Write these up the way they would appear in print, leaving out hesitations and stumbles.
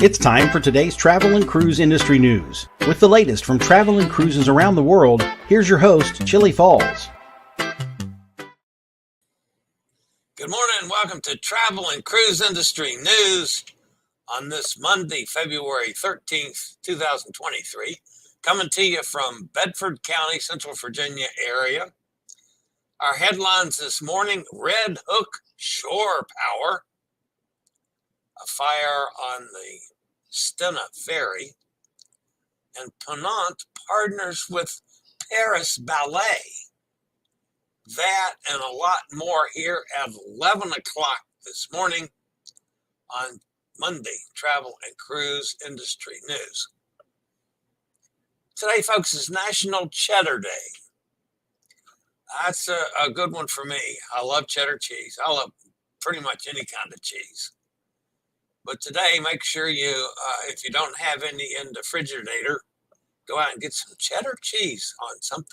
It's time for today's travel and cruise industry news. With the latest from travel and cruises around the world, here's your host, Chillie Falls. Good morning and welcome to Travel and Cruise Industry News on this Monday, February 13th, 2023. Coming to you from Bedford County, Central Virginia area. Our headlines this morning: Red Hook Shore Power, a fire on the Stena Ferry, and Ponant partners with Paris Ballet. That and a lot more here at 11 o'clock this morning on Monday, Travel and Cruise Industry News. Today, folks, is National Cheddar Day. That's a good one for me. I love cheddar cheese. I love pretty much any kind of cheese. But today, make sure you, if you don't have any in the refrigerator, go out and get some cheddar cheese on something.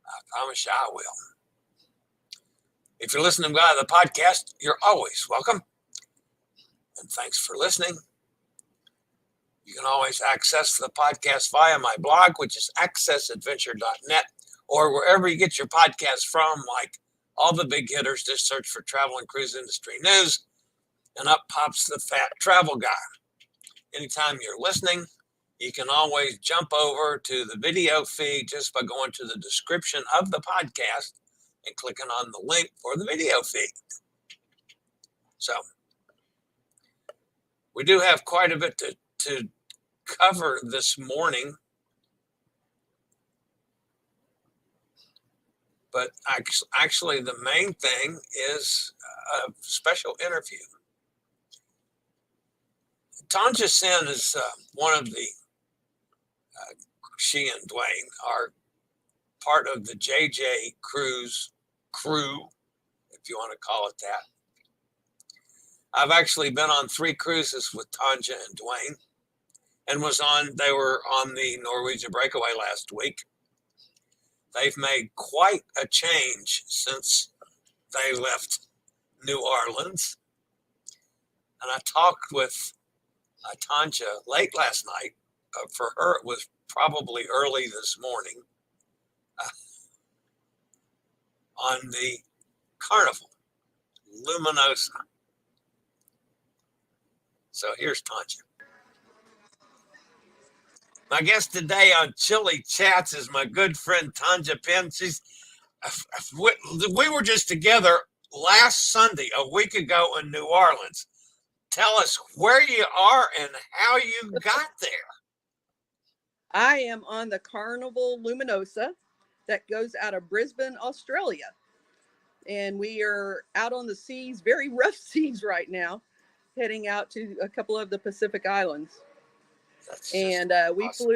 I promise you I will. If you're listening via the podcast, you're always welcome. And thanks for listening. You can always access the podcast via my blog, which is accessadventure.net, or wherever you get your podcasts from, like all the big hitters. Just search for Travel and Cruise Industry News, and up pops the fat travel guy. Anytime you're listening, you can always jump over to the video feed just by going to the description of the podcast and clicking on the link for the video feed. So we do have quite a bit to cover this morning, but actually the main thing is a special interview. Tonja Senn is one of the, she and Dwayne are part of the JJ Cruise crew, if you want to call it that. I've actually been on 3 cruises with Tonja and Dwayne, and they were on the Norwegian Breakaway last week. They've made quite a change since they left New Orleans. And I talked with Tonja late last night. For her, it was probably early this morning on the Carnival Luminosa. So here's Tonja. My guest today on Chillie Chats is my good friend Tonja Penn. We were just together last Sunday, a week ago in New Orleans. Tell us where you are and how you got there. I am on the Carnival Luminosa that goes out of Brisbane, Australia. And we are out on the seas, very rough seas right now, heading out to a couple of the Pacific Islands. And we awesome.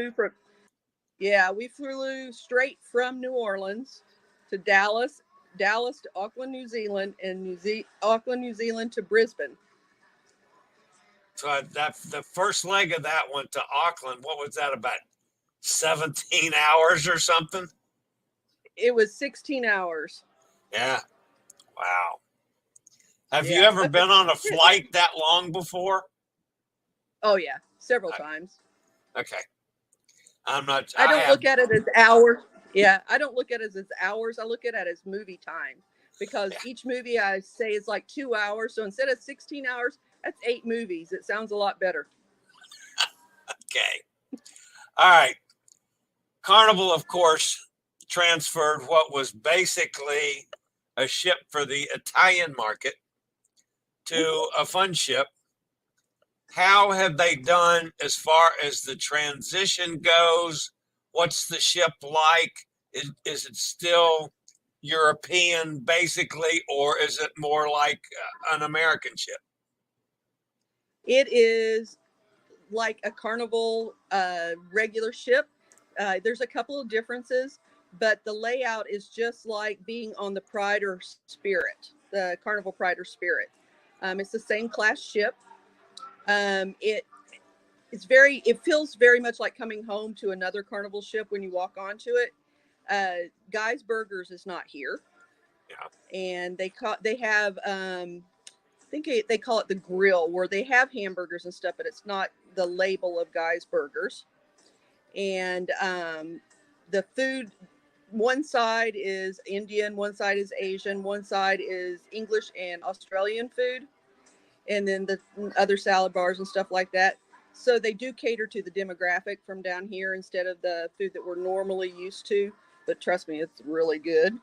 We flew straight from New Orleans to Dallas to Auckland, New Zealand, and Auckland, New Zealand to Brisbane. So the first leg of that went to Auckland. What was that, about 17 hours or something? It was 16 hours. Yeah. Wow. Have you ever been on a flight that long before? Oh, yeah. Several times. Okay. I don't look at it as hours. Yeah. I don't look at it as hours. I look at it as movie time, because each movie I say is like 2 hours. So instead of 16 hours, that's 8 movies. It sounds a lot better. Okay. All right. Carnival, of course, transferred what was basically a ship for the Italian market to a FunShip. How have they done as far as the transition goes? What's the ship like? Is it still European, basically, or is it more like an American ship? It is like a Carnival regular ship. There's a couple of differences, but the layout is just like being on the Pride or Spirit, the Carnival Pride or Spirit. It's the same class ship. It feels very much like coming home to another Carnival ship when you walk onto it. Guy's Burgers is not here. Yeah. And they have think they call it the grill, where they have hamburgers and stuff, but it's not the label of Guy's Burgers. And the food, one side is Indian, one side is Asian, one side is English and Australian food, and then the other salad bars and stuff like that. So they do cater to the demographic from down here instead of the food that we're normally used to. But trust me, it's really good.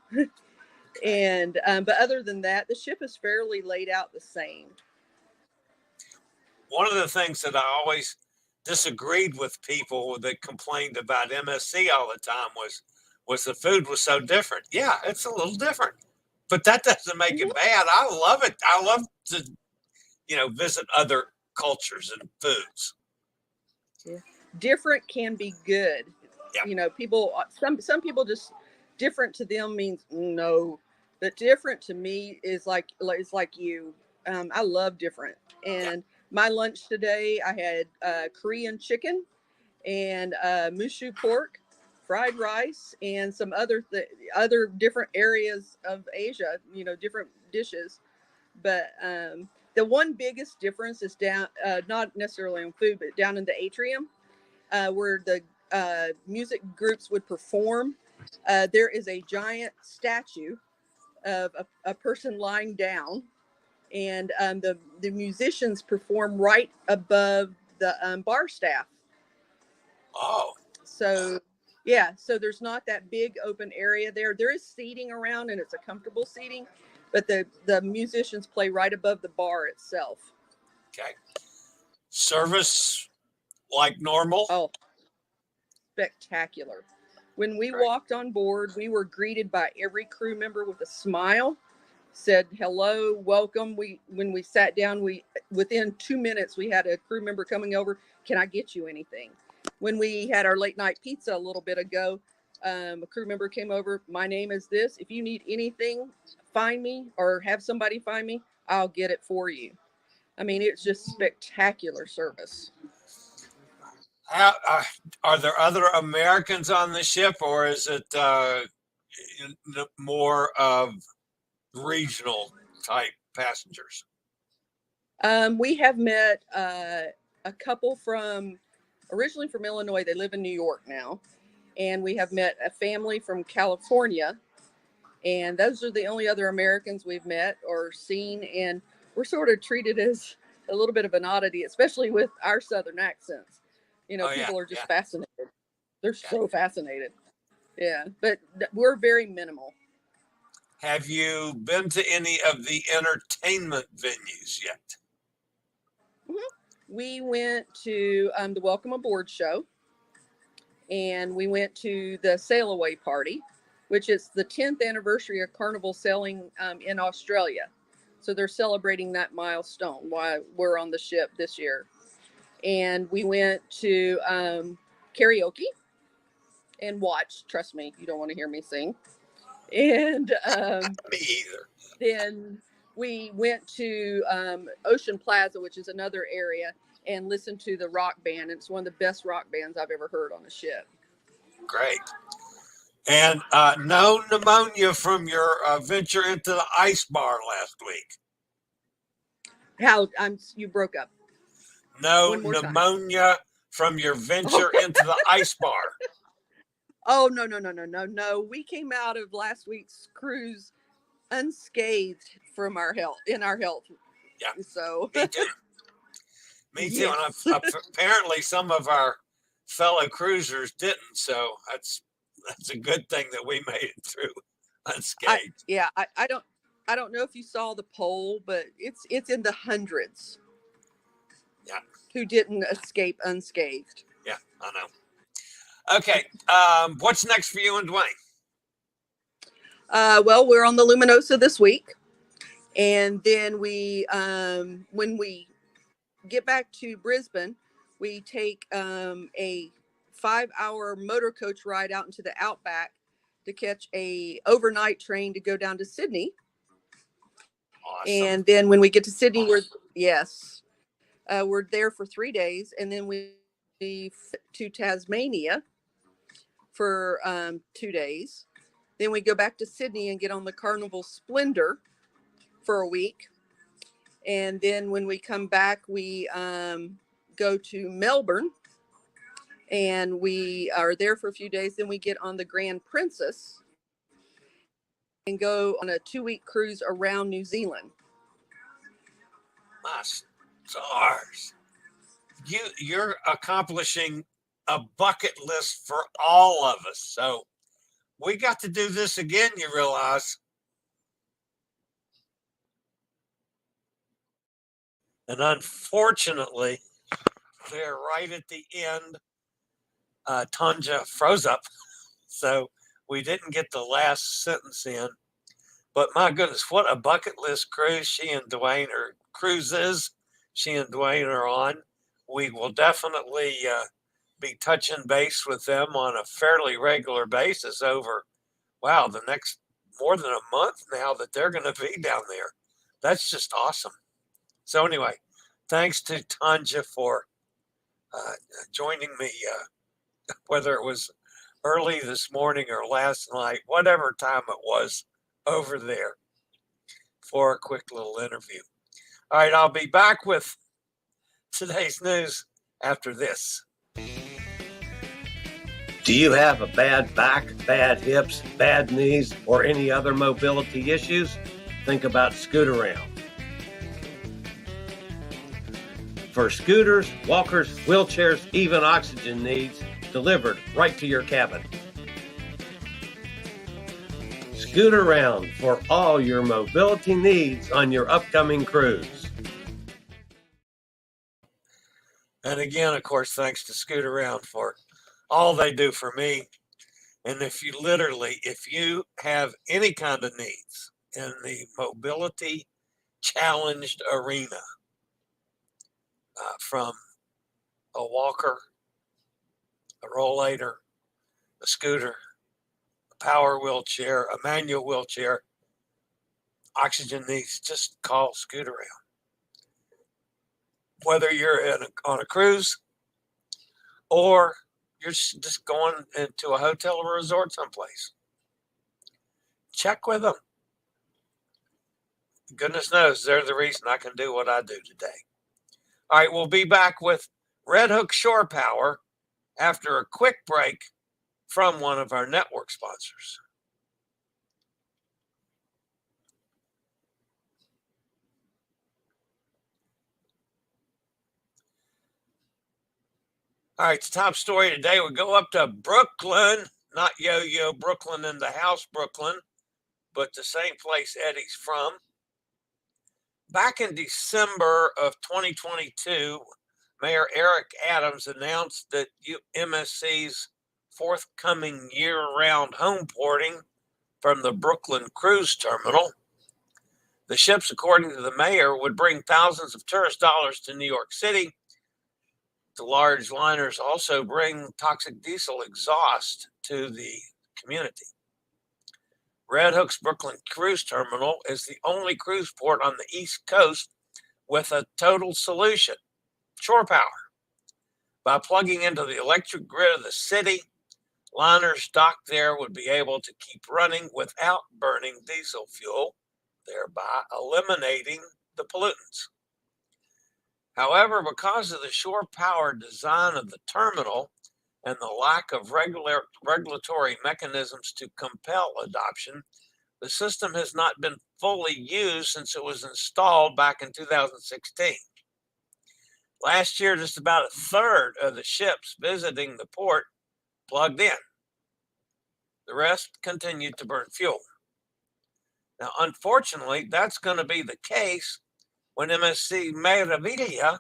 And but other than that, the ship is fairly laid out the same. One of the things that I always disagreed with people that complained about MSC all the time was the food was so different. Yeah, it's a little different, but that doesn't make it bad. I love it. I love to, visit other cultures and foods. Yeah. Different can be good. Yeah. People, some people just, different to them means no, but different to me is like you. I love different. And my lunch today, I had Korean chicken and mushu pork, fried rice, and some other different areas of Asia, different dishes. But the one biggest difference is down, not necessarily on food, but down in the atrium, where the music groups would perform. There is a giant statue of a person lying down, and the musicians perform right above the bar staff. Oh. So yeah, so there's not that big open area there. There is seating around, and it's a comfortable seating, but the musicians play right above the bar itself. Okay. Service like normal? Oh, spectacular. When we walked on board, we were greeted by every crew member with a smile, said hello, welcome. When we sat down, within 2 minutes we had a crew member coming over. Can I get you anything? When we had our late night pizza a little bit ago, a crew member came over. My name is this. If you need anything, find me, or have somebody find me. I'll get it for you. I mean, it's just spectacular service. Are there other Americans on the ship, or is it more of regional type passengers? We have met a couple originally from Illinois. They live in New York now. And we have met a family from California. And those are the only other Americans we've met or seen. And we're sort of treated as a little bit of an oddity, especially with our Southern accents. People are just fascinated. They're so fascinated. Yeah, but we're very minimal. Have you been to any of the entertainment venues yet? Mm-hmm. We went to the Welcome Aboard show, and we went to the Sail Away party, which is the 10th anniversary of Carnival sailing in Australia. So they're celebrating that milestone while we're on the ship this year. And we went to karaoke and watched. Trust me, you don't want to hear me sing. And me either. Then we went to Ocean Plaza, which is another area, and listened to the rock band. It's one of the best rock bands I've ever heard on a ship. Great. And no pneumonia from your venture into the ice bar last week? You broke up. No pneumonia from your venture into the ice bar? Oh, no. We came out of last week's cruise unscathed from our health. Yeah. So me too. Me too. Yes. And apparently some of our fellow cruisers didn't. So that's a good thing that we made it through unscathed. I don't know if you saw the poll, but it's in the hundreds. Yeah. Who didn't escape unscathed. Yeah, I know. Okay. What's next for you and Dwayne? Well, we're on the Luminosa this week. And then when we get back to Brisbane, we take a 5-hour motor coach ride out into the outback to catch a overnight train to go down to Sydney. Awesome. And then when we get to Sydney, we're there for 3 days. And then we to Tasmania for 2 days. Then we go back to Sydney and get on the Carnival Splendor for a week. And then when we come back, we go to Melbourne, and we are there for a few days. Then we get on the Grand Princess and go on a 2-week cruise around New Zealand. My stars. You're accomplishing a bucket list for all of us. So we got to do this again, you realize. And unfortunately, they're right at the end. Tonja froze up, so we didn't get the last sentence in. But my goodness, what a bucket list cruises she and Dwayne are on. We will definitely be touching base with them on a fairly regular basis over, the next more than a month now that they're going to be down there. That's just awesome. So anyway, thanks to Tonja for joining me, whether it was early this morning or last night, whatever time it was over there, for a quick little interview. All right, I'll be back with today's news after this. Do you have a bad back, bad hips, bad knees, or any other mobility issues? Think about Scootaround. For scooters, walkers, wheelchairs, even oxygen needs, delivered right to your cabin. Scootaround for all your mobility needs on your upcoming cruise. And again, of course, thanks to Scootaround for all they do for me. And if you have any kind of needs in the mobility challenged arena, from a walker, a rollator, a scooter, a power wheelchair, a manual wheelchair, oxygen needs, just call Scootaround. Whether you're on a cruise or you're just going into a hotel or resort someplace, check with them. Goodness knows they're the reason I can do what I do today. All right, we'll be back with Red Hook Shore Power after a quick break from one of our network sponsors. All right, the top story today, we go up to Brooklyn, not Yo-Yo Brooklyn in the house, Brooklyn, but the same place Eddie's from. Back in December of 2022, Mayor Eric Adams announced that MSC's forthcoming year-round home porting from the Brooklyn Cruise Terminal. The ships, according to the mayor, would bring thousands of tourist dollars to New York City. The large liners also bring toxic diesel exhaust to the community. Red Hook's Brooklyn Cruise Terminal is the only cruise port on the East Coast with a total solution, shore power. By plugging into the electric grid of the city, liners docked there would be able to keep running without burning diesel fuel, thereby eliminating the pollutants. However, because of the shore power design of the terminal and the lack of regulatory mechanisms to compel adoption, the system has not been fully used since it was installed back in 2016. Last year, just about a third of the ships visiting the port plugged in. The rest continued to burn fuel. Now, unfortunately, that's going to be the case when MSC Meraviglia,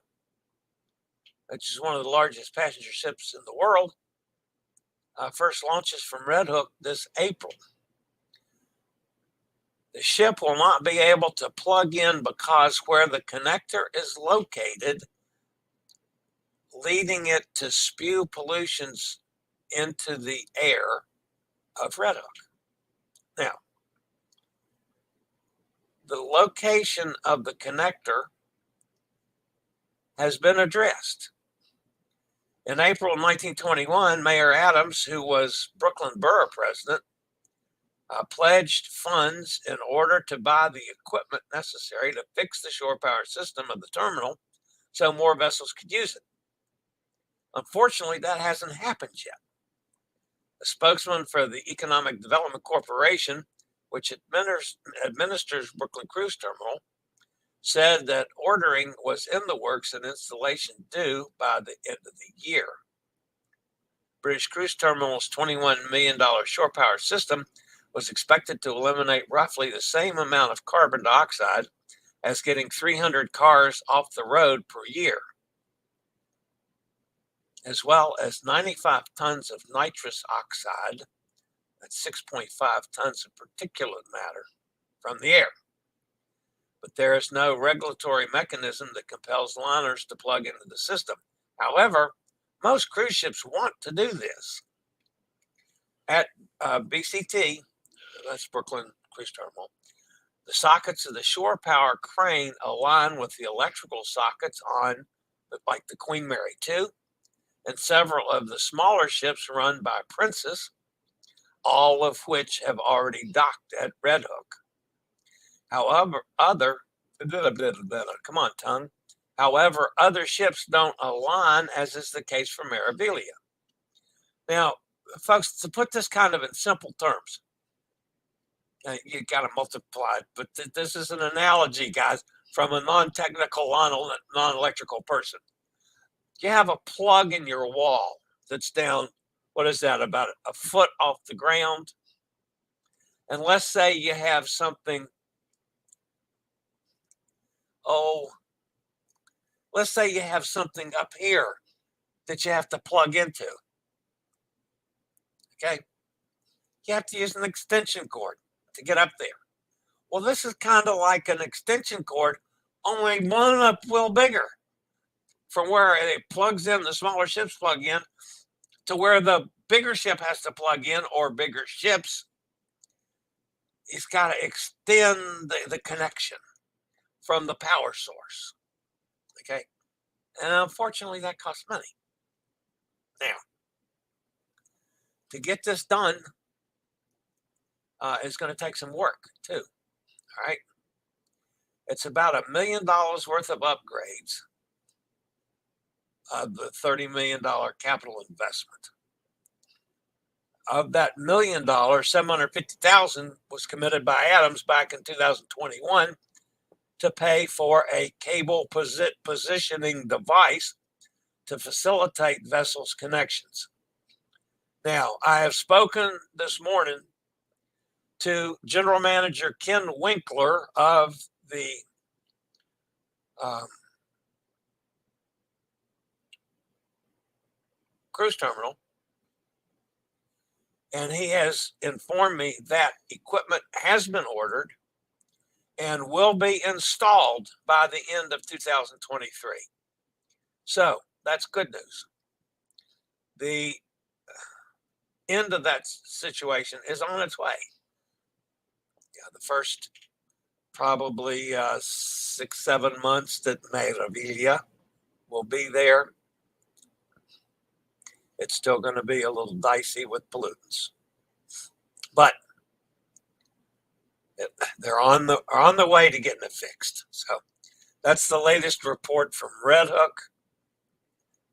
which is one of the largest passenger ships in the world, first launches from Red Hook this April. The ship will not be able to plug in because where the connector is located, leading it to spew pollutions into the air of Red Hook. Now, the location of the connector has been addressed. In April of 1921, Mayor Adams, who was Brooklyn Borough President, pledged funds in order to buy the equipment necessary to fix the shore power system of the terminal so more vessels could use it. Unfortunately, that hasn't happened yet. A spokesman for the Economic Development Corporation, which administers Brooklyn Cruise Terminal, said that ordering was in the works and installation due by the end of the year. British Cruise Terminal's $21 million shore power system was expected to eliminate roughly the same amount of carbon dioxide as getting 300 cars off the road per year, as well as 95 tons of nitrous oxide, that's 6.5 tons of particulate matter, from the air. But there is no regulatory mechanism that compels liners to plug into the system. However, most cruise ships want to do this. At BCT, that's Brooklyn Cruise Terminal, the sockets of the shore power crane align with the electrical sockets on, like the Queen Mary 2, and several of the smaller ships run by Princess, all of which have already docked at Red Hook. However, other ships don't align, as is the case for Meraviglia. Now, folks, to put this kind of in simple terms, you got to multiply it, but this is an analogy, guys, from a non-technical, non-electrical person. You have a plug in your wall that's down, what is that, about a foot off the ground? And let's say you have something, let's say you have something up here that you have to plug into. Okay? You have to use an extension cord to get up there. Well, this is kind of like an extension cord, only one up well bigger. From where it plugs in, the smaller ships plug in, to where the bigger ship has to plug in, or bigger ships, it's got to extend the connection from the power source. Okay? And unfortunately, that costs money. Now, to get this done, is going to take some work, too. All right? It's about $1 million worth of upgrades of the $30 million capital investment. Of that $1 million, $750,000 was committed by Adams back in 2021 to pay for a cable positioning device to facilitate vessels' connections. Now, I have spoken this morning to General Manager Ken Winkler of the cruise terminal, and he has informed me that equipment has been ordered and will be installed by the end of 2023. So that's good news. The end of that situation is on its way. The first probably 6-7 months that Meraviglia will be there, it's still going to be a little dicey with pollutants, but they're on the way to getting it fixed. So that's the latest report from Red Hook,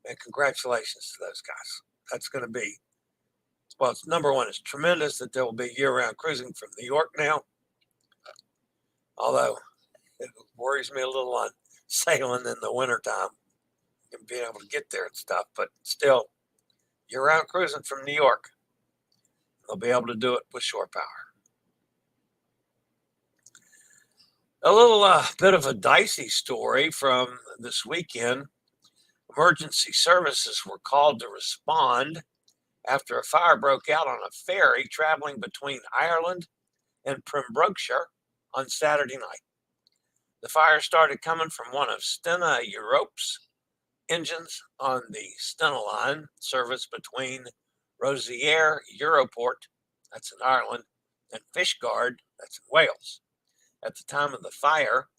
and congratulations to those guys. That's going to be, well, it's number one, it's tremendous that there will be year-round cruising from New York now, although it worries me a little on sailing in the wintertime and being able to get there and stuff, but still, year-round cruising from New York. They'll be able to do it with shore power. A little bit of a dicey story from this weekend. Emergency services were called to respond after a fire broke out on a ferry traveling between Ireland and Pembrokeshire on Saturday night. The fire started coming from one of Stena Europe's engines on the Stena line service between Rosier Europort, that's in Ireland, and Fishguard, that's in Wales. At the time of the fire,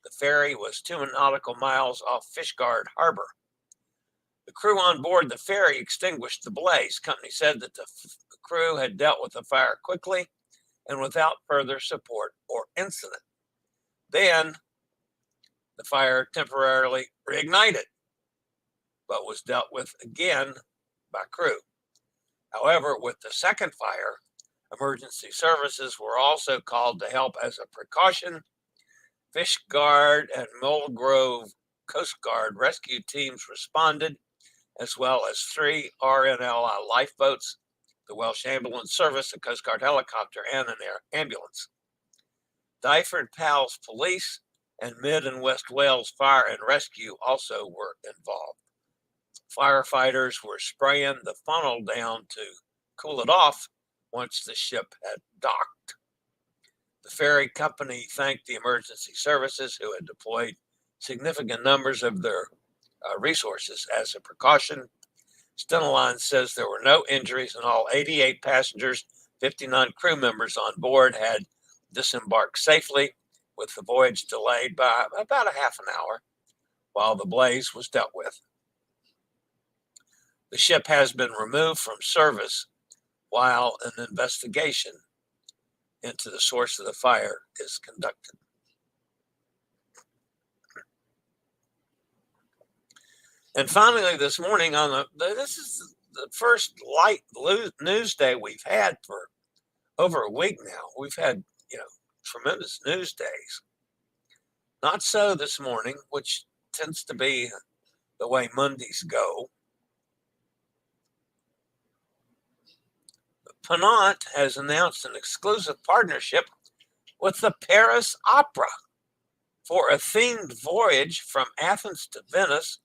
the ferry was 2 nautical miles off Fishguard Harbor. The crew on board the ferry extinguished the blaze. The company said that the crew had dealt with the fire quickly and without further support or incident. Then the fire temporarily reignited, but was dealt with again by crew. However, with the second fire, emergency services were also called to help as a precaution. Fish Guard and Mulgrove Coast Guard rescue teams responded, as well as 3 RNLI lifeboats, the Welsh Ambulance Service, a Coast Guard helicopter, and an air ambulance. Dyford Pals Police and Mid and West Wales Fire and Rescue also were involved. Firefighters were spraying the funnel down to cool it off once the ship had docked. The ferry company thanked the emergency services who had deployed significant numbers of their resources as a precaution. Stena Line says there were no injuries and all 88 passengers, 59 crew members on board had disembarked safely, with the voyage delayed by about a half an hour while the blaze was dealt with. The ship has been removed from service while an investigation into the source of the fire is conducted. And finally, this morning, this is the first light news day we've had for over a week now. We've had, tremendous news days. Not so this morning, which tends to be the way Mondays go. Ponant has announced an exclusive partnership with the Paris Opera for a themed voyage from Athens to Venice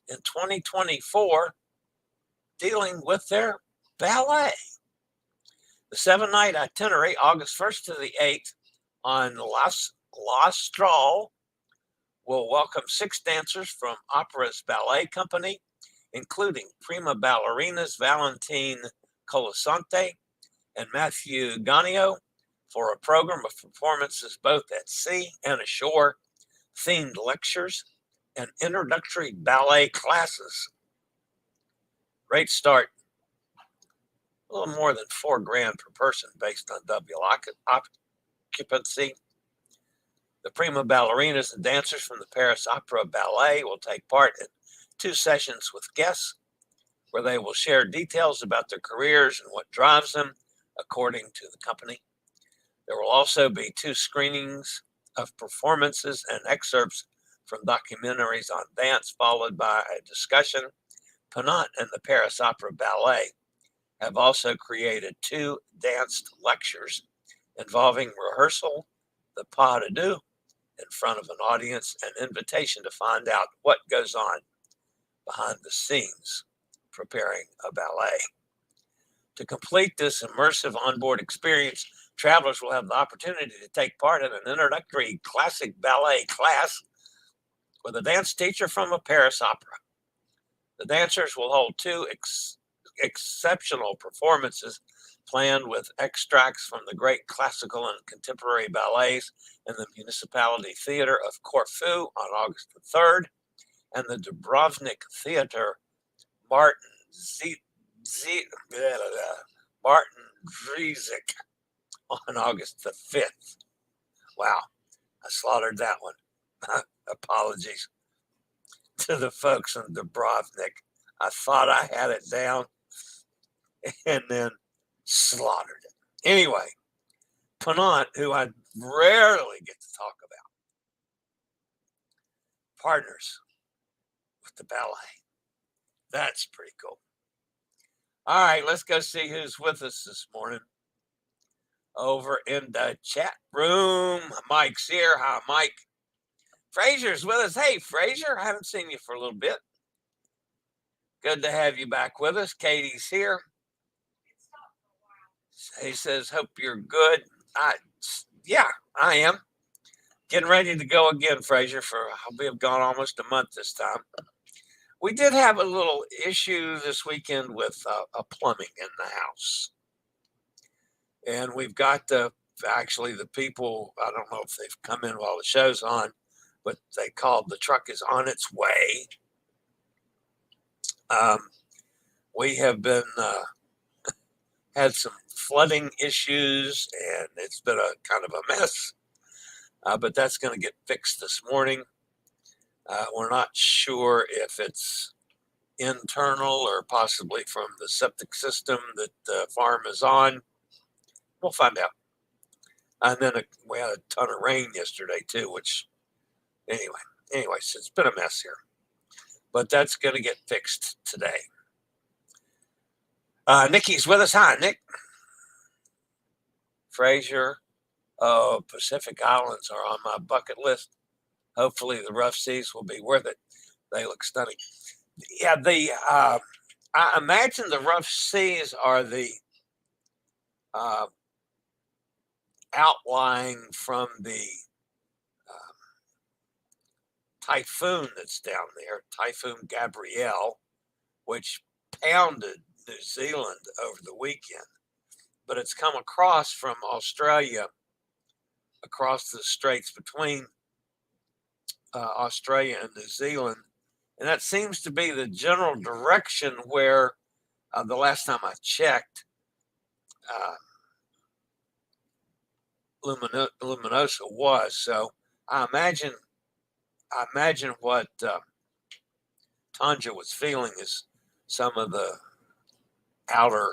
in 2024, dealing with their ballet. The 7-night itinerary, August 1st to the 8th, on La Strahl, will welcome 6 dancers from Opera's ballet company, including prima ballerinas Valentine Colasante and Matthew Ganio, for a program of performances both at sea and ashore, themed lectures, and introductory ballet classes. Rates start a little more than $4,000 per person based on double occupancy. The prima ballerinas and dancers from the Paris Opera Ballet will take part in 2 sessions with guests, where they will share details about their careers and what drives them, according to the company. There will also be 2 screenings of performances and excerpts from documentaries on dance, followed by a discussion. Ponant and the Paris Opera Ballet have also created 2 danced lectures involving rehearsal, the pas de deux in front of an audience, and invitation to find out what goes on behind the scenes preparing a ballet. To complete this immersive onboard experience, travelers will have the opportunity to take part in an introductory classic ballet class with a dance teacher from a Paris opera. The dancers will hold 2 exceptional performances planned with extracts from the great classical and contemporary ballets in the Municipality Theatre of Corfu on August the 3rd, and the Dubrovnik Theatre Martin Drezik on August the 5th. Wow, I slaughtered that one. Apologies to the folks in Dubrovnik. I thought I had it down and then slaughtered it. Anyway, Ponant, who I rarely get to talk about, partners with the ballet. That's pretty cool. All right, let's go see who's with us this morning over in the chat room. Mike's here. Hi, Mike. Fraser's with us. Hey, Fraser, I haven't seen you for a little bit. Good to have you back with us. Katie's here. He says, hope you're good. Yeah, I am. Getting ready to go again, Fraser, we have gone almost a month this time. We did have a little issue this weekend with a plumbing in the house. And we've got the people, I don't know if they've come in while the show's on, but they called the truck is on its way. We have been, had some flooding issues, and it's been a kind of a mess. But that's going to get fixed this morning. We're not sure if it's internal or possibly from the septic system that the farm is on. We'll find out. And then we had a ton of rain yesterday too, which anyways, it's been a mess here. But that's going to get fixed today. Nikki's with us. Hi, Nick. Fraser. Oh, Pacific Islands are on my bucket list. Hopefully the rough seas will be worth it. They look stunning. Yeah, I imagine the rough seas are the outlying from the typhoon that's down there, Typhoon Gabrielle, which pounded New Zealand over the weekend. But it's come across from Australia, across the straits between Australia and New Zealand. And that seems to be the general direction where the last time I checked, Luminosa was. So I imagine what Tonja was feeling is some of the outer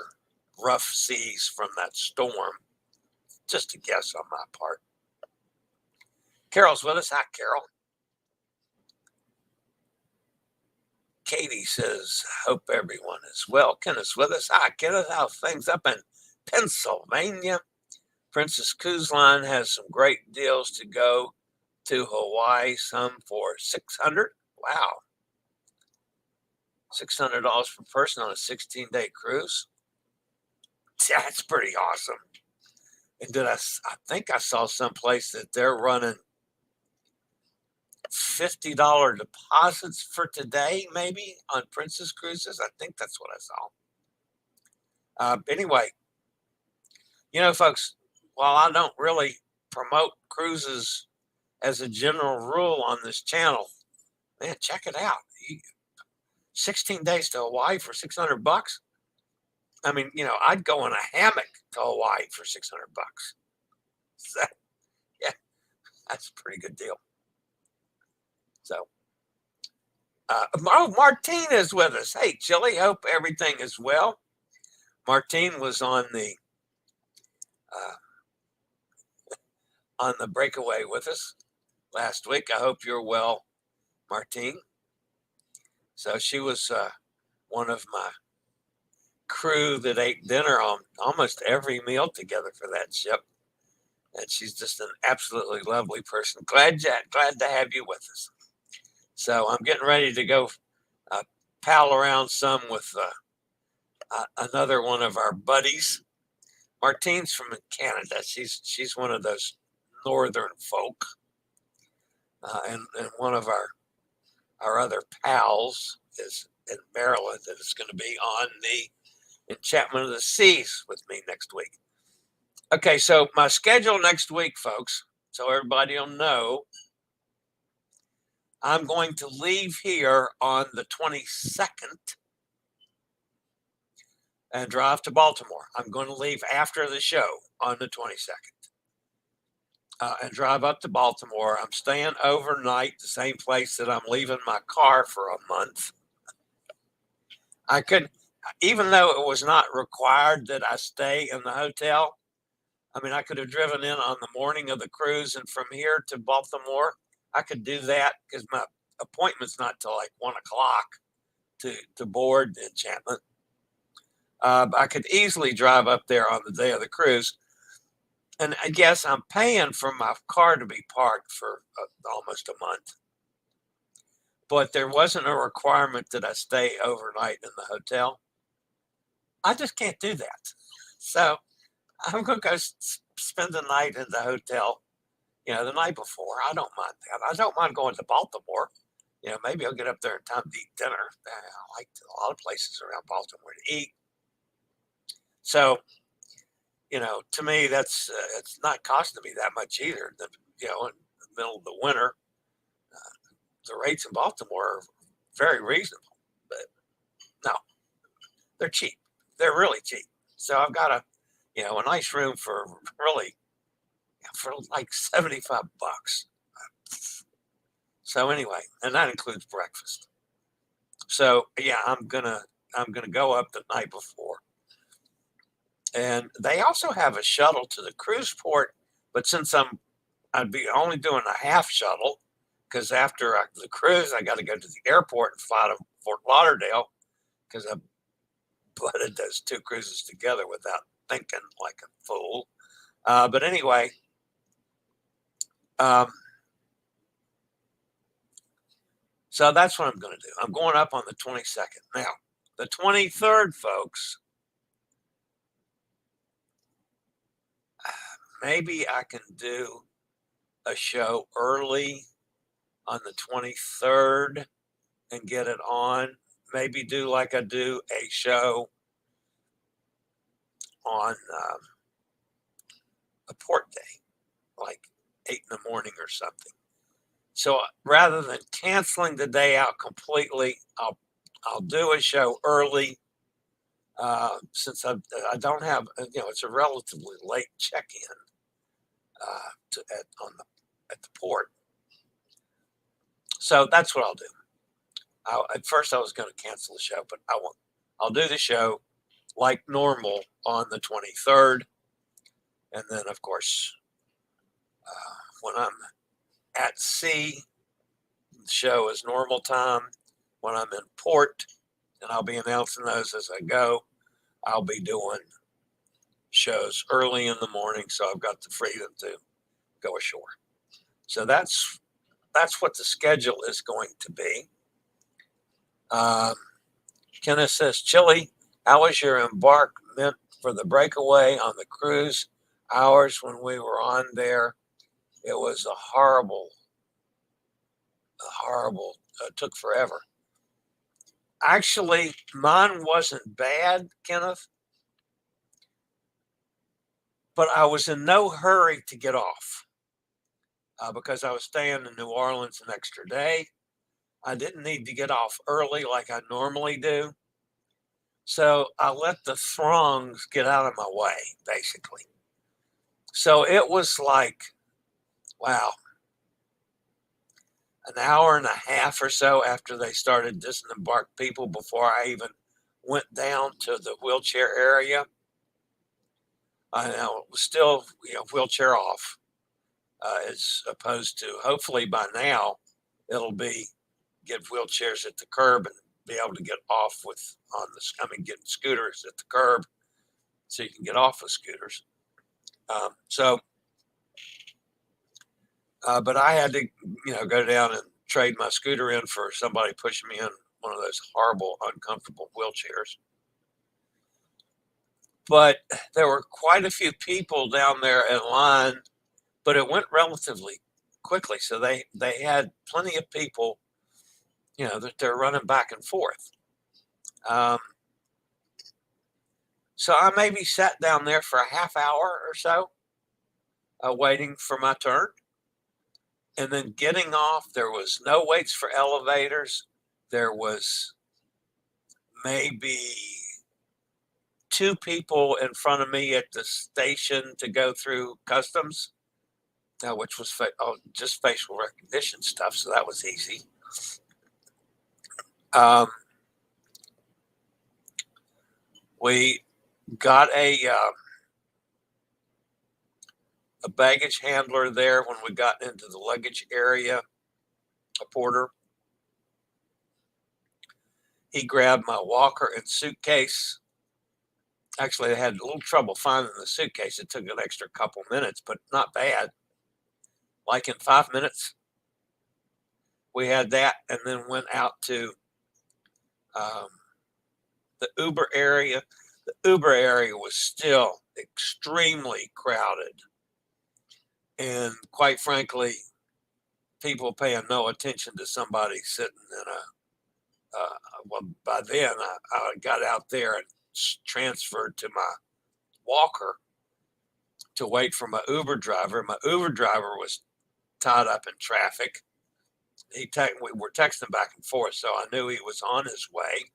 rough seas from that storm. Just a guess on my part. Carol's with us. Hi, Carol. Katie says, hope everyone is well. Kenneth's with us. Hi, Kenneth. How things up in Pennsylvania? Princess Cruise Line has some great deals to go to Hawaii, some for $600. Wow. $600 per person on a 16-day cruise. That's pretty awesome. And I think I saw someplace that they're running $50 deposits for today, maybe on Princess Cruises. I think that's what I saw. Anyway, folks, while I don't really promote cruises as a general rule on this channel, man, check it out. 16 days to Hawaii for $600. I mean, I'd go in a hammock to Hawaii for $600. So, yeah, that's a pretty good deal. So, Martine is with us. Hey, Chillie, hope everything is well. Martine was on the breakaway with us last week. I hope you're well, Martine. So she was one of my crew that ate dinner on almost every meal together for that ship. And she's just an absolutely lovely person. Glad to have you with us. So I'm getting ready to go pal around some with another one of our buddies. Martine's from Canada. She's one of those northern folk. And one of our other pals is in Maryland that is going to be on the Enchantment of the Seas with me next week. Okay, so my schedule next week, folks, so everybody will know, I'm going to leave here on the 22nd and drive to Baltimore. I'm going to leave after the show on the 22nd and drive up to Baltimore. I'm staying overnight, the same place that I'm leaving my car for a month. I could, even though it was not required that I stay in the hotel, I mean, I could have driven in on the morning of the cruise, and from here to Baltimore, I could do that because my appointment's not till like 1 o'clock to board the Enchantment. I could easily drive up there on the day of the cruise. And I guess I'm paying for my car to be parked for almost a month. But there wasn't a requirement that I stay overnight in the hotel. I just can't do that. So I'm going to go spend the night in the hotel, the night before. I don't mind that. I don't mind going to Baltimore. Maybe I'll get up there in time to eat dinner. I like a lot of places around Baltimore to eat. So, to me, that's it's not costing me that much either. In the middle of the winter, the rates in Baltimore are very reasonable. But no, they're cheap. They're really cheap. So I've got to You know, a nice room for really for like $75. So anyway, and that includes breakfast. So yeah, I'm gonna go up the night before. And they also have a shuttle to the cruise port, but since I'd be only doing a half shuttle, because after the cruise, I got to go to the airport and fly to Fort Lauderdale, because I butted those two cruises together without thinking, like a fool. But anyway, so that's what I'm going to do. I'm going up on the 22nd. Now, the 23rd, folks, maybe I can do a show early on the 23rd and get it on. Maybe do like I do a show on a port day, like 8 in the morning or something. So rather than canceling the day out completely, I'll do a show early, since I don't have, it's a relatively late check-in at the port. So that's what I'll do. At first I was going to cancel the show, but I won't. I'll do the show like normal on the 23rd. And then, of course, when I'm at sea, the show is normal time. When I'm in port, and I'll be announcing those as I go, I'll be doing shows early in the morning, so I've got the freedom to go ashore. So that's what the schedule is going to be. Kenneth says, Chillie, how was your embarkment for the breakaway on the cruise? Hours when we were on there, it was a horrible, took forever. Actually, mine wasn't bad, Kenneth, but I was in no hurry to get off because I was staying in New Orleans an extra day. I didn't need to get off early like I normally do. So I let the throngs get out of my way, basically. So it was like, wow, an hour and a half or so after they started disembark people before I even went down to the wheelchair area. I know it was still, wheelchair off, as opposed to, hopefully by now it'll be get wheelchairs at the curb and be able to get off get scooters at the curb so you can get off with scooters. But I had to, go down and trade my scooter in for somebody pushing me in one of those horrible, uncomfortable wheelchairs. But there were quite a few people down there in line, but it went relatively quickly. So they had plenty of people, that they're running back and forth. So I maybe sat down there for a half hour or so, waiting for my turn. And then getting off, there was no waits for elevators. There was maybe 2 people in front of me at the station to go through customs, which was just facial recognition stuff, so that was easy. We got a baggage handler there when we got into the luggage area, a porter. He grabbed my walker and suitcase. Actually, I had a little trouble finding the suitcase. It took an extra couple minutes, but not bad. Like in 5 minutes, we had that, and then went out to the Uber area. The Uber area was still extremely crowded. And quite frankly, people paying no attention to somebody sitting in well, by then I got out there and transferred to my walker to wait for my Uber driver. My Uber driver was tied up in traffic. We were texting back and forth, so I knew he was on his way.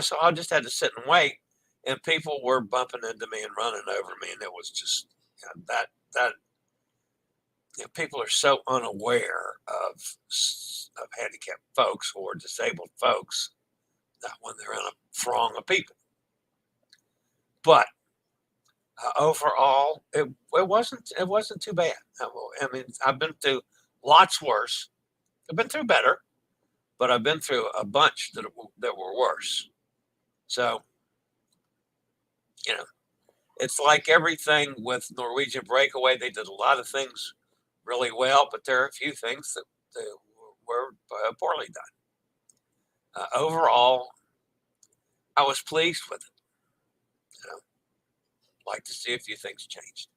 So I just had to sit and wait. and people were bumping into me and running over me, and it was just that people are so unaware of handicapped folks or disabled folks that when they're in a throng of people. But overall, it wasn't too bad. I mean, I've been through lots worse. I've been through better, but I've been through a bunch that were worse. So, it's like everything with Norwegian Breakaway. They did a lot of things really well, but there are a few things that were poorly done. Overall, I was pleased with it. Like to see a few things changed.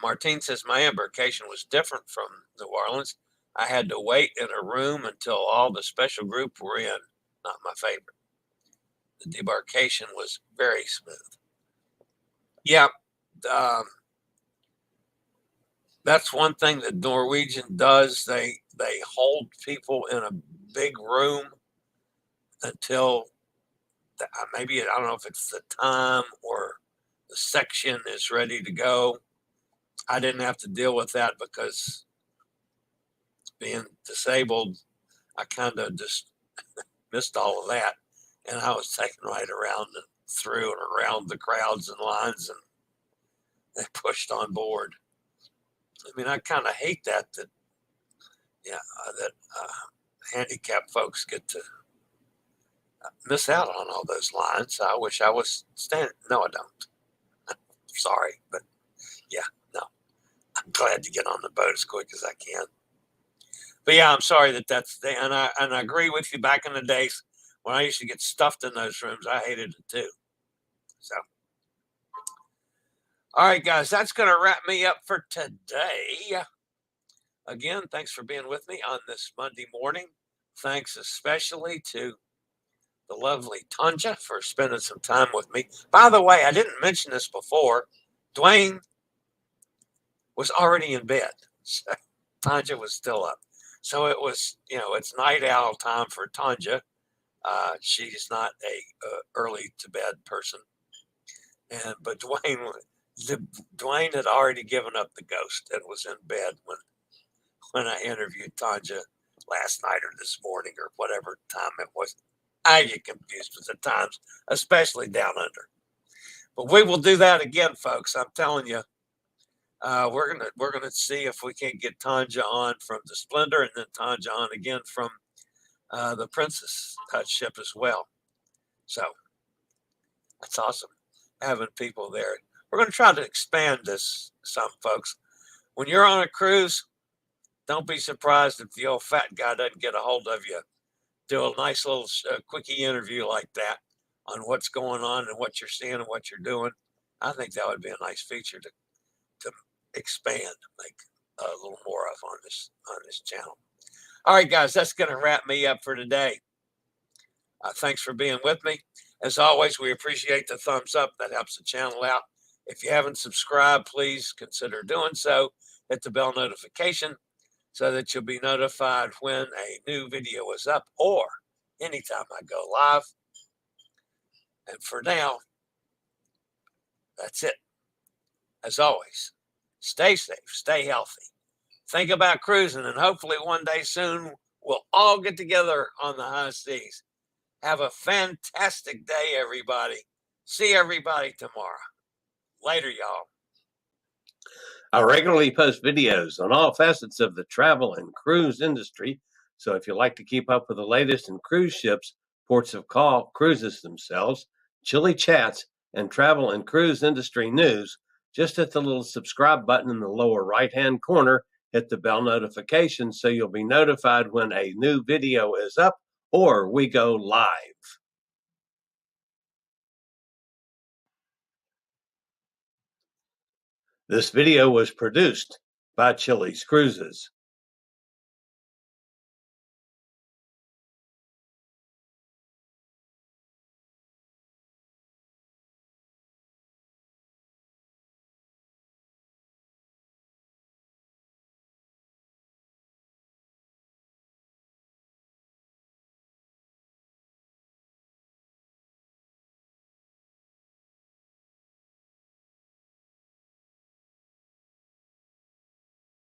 Martine says my embarkation was different from New Orleans. I had to wait in a room until all the special group were in. Not my favorite. The debarkation was very smooth. Yeah, that's one thing that Norwegian does. They hold people in a big room until maybe, I don't know if it's the time or the section is ready to go. I didn't have to deal with that because being disabled, I kind of just missed all of that. And I was taken right around and through and around the crowds and lines, and they pushed on board. I mean, I kind of hate that handicapped folks get to miss out on all those lines. I wish I was standing. No, I don't. Sorry, but yeah, no. I'm glad to get on the boat as quick as I can. But yeah, I'm sorry that's the, and I agree with you. Back in the days when I used to get stuffed in those rooms, I hated it too. So, all right, guys, that's going to wrap me up for today. Again, thanks for being with me on this Monday morning. Thanks especially to the lovely Tonja for spending some time with me. By the way, I didn't mention this before. Dwayne was already in bed. So Tonja was still up. So it was, it's night owl time for Tonja. She's not a early to bed person. But Dwayne had already given up the ghost and was in bed when I interviewed Tonja last night or this morning or whatever time it was. I get confused with the times, especially down under. But we will do that again, folks. I'm telling you, we're gonna see if we can't get Tonja on from the Splendor and then Tonja on again from the Princess ship as well. So that's awesome having people there. We're going to try to expand this some, folks. When you're on a cruise, don't be surprised if the old fat guy doesn't get a hold of you. Do a nice little quickie interview like that on what's going on and what you're seeing and what you're doing. I think that would be a nice feature to expand, make a little more of on this channel. All right, guys, that's going to wrap me up for today. Thanks for being with me. As always, we appreciate the thumbs up. That helps the channel out. If you haven't subscribed, please consider doing so. Hit the bell notification so that you'll be notified when a new video is up or anytime I go live. And for now, that's it. As always, stay safe, stay healthy. Think about cruising, and hopefully one day soon we'll all get together on the high seas. Have a fantastic day, everybody. See everybody tomorrow. Later, y'all. I regularly post videos on all facets of the travel and cruise industry, so if you'd like to keep up with the latest in cruise ships, ports of call, cruises themselves, Chillie chats, and travel and cruise industry news, just hit the little subscribe button in the lower right-hand corner, hit the bell notification so you'll be notified when a new video is up or we go live. This video was produced by Chillie's Cruises.